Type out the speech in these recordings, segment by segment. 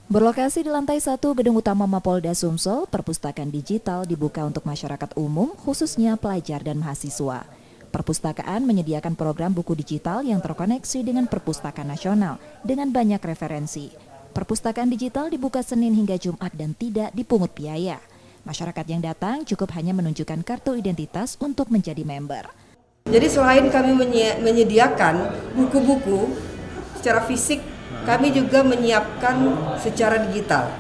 Berlokasi di lantai 1 Gedung Utama Mapolda Sumsel, perpustakaan digital dibuka untuk masyarakat umum, khususnya pelajar dan mahasiswa. Perpustakaan menyediakan program buku digital yang terkoneksi dengan perpustakaan nasional dengan banyak referensi. Perpustakaan digital dibuka Senin hingga Jumat dan tidak dipungut biaya. Masyarakat yang datang cukup hanya menunjukkan kartu identitas untuk menjadi member. Jadi selain kami menyediakan buku-buku secara fisik, kami juga menyiapkan secara digital.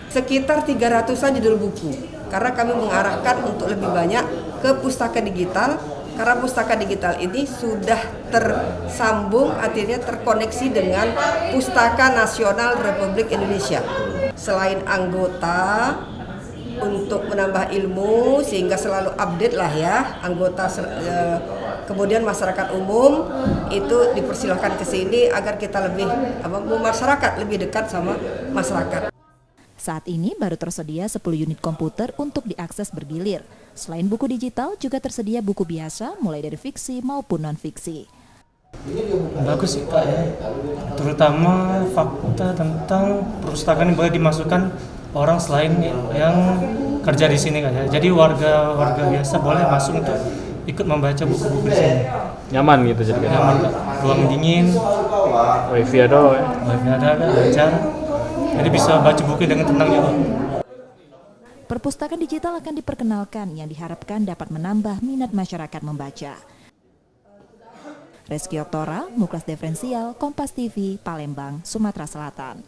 Sekitar 300-an judul buku. Karena kami mengarahkan untuk lebih banyak ke pustaka digital. Karena pustaka digital ini sudah tersambung, artinya terkoneksi dengan Pustaka Nasional Republik Indonesia. Selain anggota, untuk menambah ilmu sehingga selalu update lah ya, anggota kemudian masyarakat umum itu dipersilahkan ke sini agar kita lebih masyarakat lebih dekat sama masyarakat. Saat ini baru tersedia 10 unit komputer untuk diakses bergilir. Selain buku digital juga tersedia buku biasa mulai dari fiksi maupun non-fiksi. Bagus sih Kak ya, terutama fakta tentang perpustakaan yang boleh dimasukkan orang selain yang kerja di sini Kak ya. Jadi warga biasa boleh masuk untuk ikut membaca buku-buku di sini. Nyaman gitu jadi kan? Nyaman Kak, ruang dingin, wifi ada ya? wifi ada Kak, lancar. Jadi bisa baca buku dengan tenang juga. Perpustakaan digital akan diperkenalkan yang diharapkan dapat menambah minat masyarakat membaca. Reski Oktora, Muklas Diferensial, Kompas TV, Palembang, Sumatera Selatan.